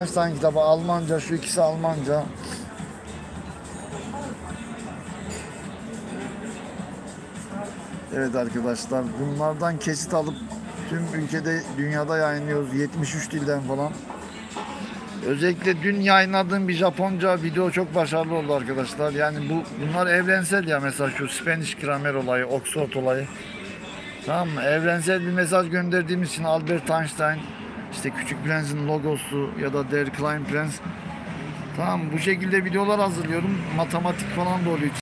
Einstein kitabı Almanca, şu ikisi Almanca. Evet arkadaşlar, bunlardan kesit alıp tüm ülkede, dünyada yayınlıyoruz. 73 dilden falan. Özellikle dün yayınladığım bir Japonca video çok başarılı oldu arkadaşlar. Yani bunlar evrensel ya, mesela şu Spanish gramer olayı, Oxford olayı. Tamam mı? Evrensel bir mesaj gönderdiğimiz için Albert Einstein, işte Küçük Prens'in logosu ya da Der Kleine Prens. Tamam, bu şekilde videolar hazırlıyorum. Matematik falan da oluyor.